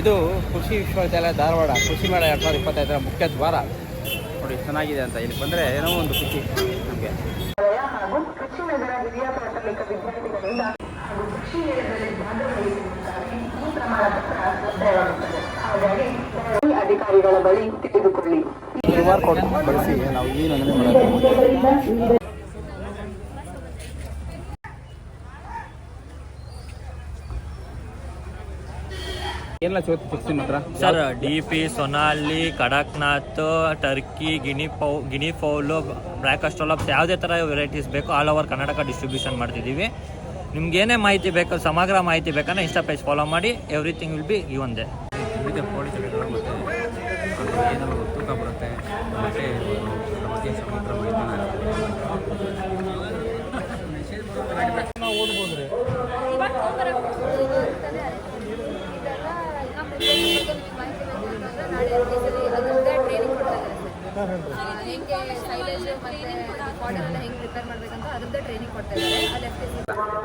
ಇದು ಕೃಷಿ ವಿಶ್ವವಿದ್ಯಾಲಯ ಧಾರವಾಡ ಕೃಷಿ ಮೇಳ 2025 ಮುಖ್ಯ ದ್ವಾರ ನೋಡಿ, ಚೆನ್ನಾಗಿದೆ ಅಂತ. ಇಲ್ಲಿ ಬಂದರೆ ಏನೋ ಒಂದು ಖುಷಿ ನಮಗೆ. ಹಾಗೂ ಕೃಷಿ ನಗರ ಹಿರಿಯ ಪ್ರಾಥಮಿಕ ವಿದ್ಯಾರ್ಥಿಗಳಿಂದ ಹಾಗೂ ಕೃಷಿ ಮೇಳದಲ್ಲಿ ಭಾಗವಹಿಸುವುದಕ್ಕಾಗಿ ಈ ಪ್ರಮಾಣ ಪತ್ರ ಲಭ್ಯವಾಗುತ್ತದೆ. ಹಾಗಾಗಿ ಅಧಿಕಾರಿಗಳ ಬಳಿ ತಿಳಿದುಕೊಳ್ಳಿ. QR ಕೋಡ್ ಬಳಸಿ ನಾವು ಈ ನೋಂದಣಿ ಮಾಡಬೇಕು. ಏನೆಲ್ಲ ಸಿಗ್ತೀನಿ ಮಾತ್ರ sir? DP, Sonali, Kadaknath, turkey, guinea fowl, black australorps ಯಾವುದೇ ಥರ ವೆರೈಟೀಸ್ ಬೇಕು ಆಲ್ ಓವರ್ ಕರ್ನಾಟಕ ಡಿಸ್ಟ್ರಿಬ್ಯೂಷನ್ ಮಾಡ್ತಿದ್ದೀವಿ. ನಿಮ್ಗೆ ಏನೇ ಮಾಹಿತಿ ಬೇಕು, ಸಮಗ್ರ ಮಾಹಿತಿ ಬೇಕಂದ್ರೆ ಇನ್ಸ್ಟಾ ಪೇಜ್ ಫಾಲೋ ಮಾಡಿ. Everything will be given they. ವಿವಿಧ ಕೋಳಿ ತಳಿಗಳು ಮತ್ತು ಏನೋ ತೂಕ ಬರುತ್ತೆ ಮತ್ತು ಬಗ್ಗೆ ಸಮಗ್ರ ಮಾಹಿತಿ ಓದ್ಬೋದ್ರಿ.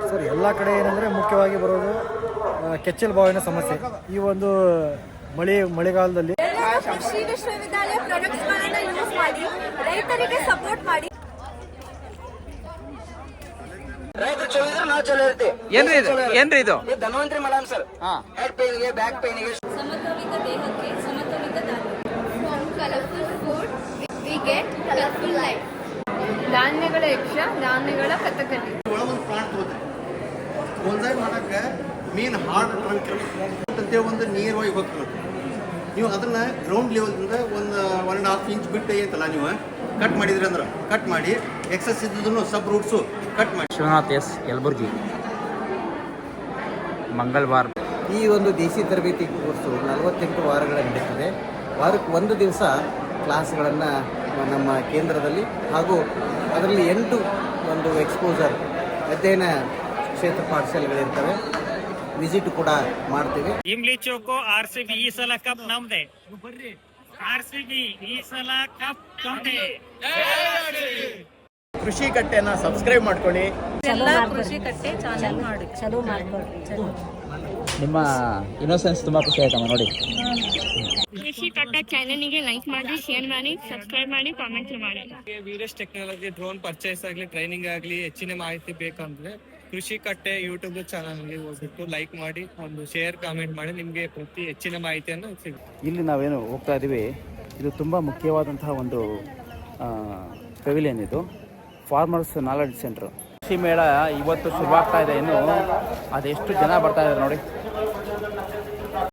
ಸರ್, ಎಲ್ಲ ಕಡೆ ಏನಂದರೆ ಮುಖ್ಯವಾಗಿ ಬರೋದು ಕೆಚ್ಚಲು ಬಾವಿನ ಸಮಸ್ಯೆ. ಈ ಒಂದು ಮಳೆಗಾಲದಲ್ಲಿ ಕೃಷಿ ವಿಶ್ವವಿದ್ಯಾಲಯ ಪ್ರಾಡಕ್ಟ್ಸ್ಗಳನ್ನು ಯೂಸ್ ಮಾಡಿ ರೈತರಿಗೆ ಸಪೋರ್ಟ್ ಮಾಡಿ. ರೈತರು ಚಲೋ ಇದ್ರೆ ನಾವು ಚಲೋ ಇರ್ತೀವಿ. ಏನ್ರಿ ಇದು? ಧನ್ವಂತರಿ ಮಲಾಮ್ ಸರ್. ಹೆಡ್ ಪೇನ್ಗೆ, ಬ್ಯಾಕ್ ಪೇನ್ಗೆ. ಸಮತೋಲಿತ ದೇಹಕ್ಕೆ ಸಮತೋಲಿತ ಧಾನ್ಯ. Colourful food we get colourful life. ಧಾನ್ಯಗಳ ಯಕ್ಷ, ಧಾನ್ಯಗಳ ಕಥಕಲಿ. ಒಂದು ಪ್ಲಾಂಟ್ ತಗೋತಾರೆ ಬೋನ್ಸಾಯ್ ಮಾಡಕ್ಕೆ ಮೀನ್ ಹಾರ್ಡ್ ಟ್ರಂಕ್ ಅಂತೇಳಿ ಒಂದು ನೀರವಾಗಿ ಹೋಗ್ತದೆ. ನೀವು ಅದನ್ನ ಗ್ರೌಂಡ್ ಲೆವೆಲ್ದಿಂದ ಒಂದು 1.5 ಇಂಚ್ ಬಿಟ್ಟು ಐತಲ್ಲ ನೀವು ಕಟ್ ಮಾಡಿದ್ರಿ ಅಂದ್ರೆ ಕಟ್ ಮಾಡಿ ಎಕ್ಸಸ್ ಇದ್ದದನ್ನು ಸಬ್ ರೂಟ್ಸು ಕಟ್ ಮಾಡಿ. ವಿಶ್ವನಾಥ್ ಎಸ್, ಯಲಬುರ್ಗಿ. ಮಂಗಳವಾರ ಈ ಒಂದು ದೇಸಿ ತರಬೇತಿ ಕೋರ್ಸು 48 ವಾರಗಳ ನಡೀತದೆ. ವಾರಕ್ಕೆ ಒಂದು ದಿವಸ ಕ್ಲಾಸ್ಗಳನ್ನು ನಮ್ಮ ಕೇಂದ್ರದಲ್ಲಿ ಹಾಗೂ ಅದರಲ್ಲಿ 8 ಒಂದು ಎಕ್ಸ್ಪೋಜರ್ ಅಧ್ಯಯನ ಕ್ಷೇತ್ರ ಪಾಠಶಾಲೆಗಳಿರ್ತವೆ. ವಿಸಿಟ್ ಕೂಡ ಮಾಡ್ತೀವಿ. ಇಮ್ಲಿ ಚೌಕು RCB ಈ ಸಲ ಕಪ್ ನಮ್ದೆ. RCB ಈ ಸಲ ಕಪ್ ನಮ್ದೆ. ಕೃಷಿ ಕಟ್ಟೆನ ಸಬ್ಸ್ಕ್ರೈಬ್ ಮಾಡ್ಕೊಳ್ಳಿ. ಕೃಷಿ ಕಟ್ಟೆ ಚಾನಲ್ ಮಾಡಿ ಚಲೋ ಮಾಡ್ಕೊಳ್ಳಿ. ನಿಮ್ಮ ಇನ್ನೋಸೆನ್ಸ್ ತುಂಬ ಖುಷಿ ಆಯ್ತಮ್ಮ ನೋಡಿ. ಕೃಷಿ ಕಟ್ಟೆ ಚಾನಲ್ಗೆ ಲೈಕ್ ಮಾಡಿ, ಶೇರ್ ಮಾಡಿ, ಸಬ್ಸ್ಕ್ರೈಬ್ ಮಾಡಿ, ಕಾಮೆಂಟ್ ಮಾಡಿ. ವೀರೇಶ್ ಟೆಕ್ನಾಲಜಿ ಡ್ರೋನ್ ಪರ್ಚೇಸ್ ಆಗಲಿ, ಟ್ರೈನಿಂಗ್ ಆಗಲಿ, ಹೆಚ್ಚಿನ ಮಾಹಿತಿ ಬೇಕಂದ್ರೆ ಕೃಷಿ ಕಟ್ಟೆ ಯೂಟ್ಯೂಬ್ ಚಾನಲ್ಗೆ ಹೋಗ್ಬಿಟ್ಟು ಲೈಕ್ ಮಾಡಿ, ಒಂದು ಶೇರ್ ಕಾಮೆಂಟ್ ಮಾಡಿ. ನಿಮಗೆ ಪ್ರತಿ ಹೆಚ್ಚಿನ ಮಾಹಿತಿಯನ್ನು ಸಿಗುತ್ತೆ. ಇಲ್ಲಿ ನಾವೇನು ಹೋಗ್ತಾ ಇದ್ದೀವಿ, ಇದು ತುಂಬ ಮುಖ್ಯವಾದಂತಹ ಒಂದು ಪೆವಿಲಿಯನ್. ಇದು ಫಾರ್ಮರ್ಸ್ ನಾಲೆಡ್ಜ್ ಸೆಂಟ್ರ್. ಕೃಷಿ ಮೇಳ ಇವತ್ತು ಶುರುವಾಗ್ತಾ ಇದೆ. ಇನ್ನು ಅದೆಷ್ಟು ಜನ ಬರ್ತಾ ಇದ್ದಾರೆ ನೋಡಿ.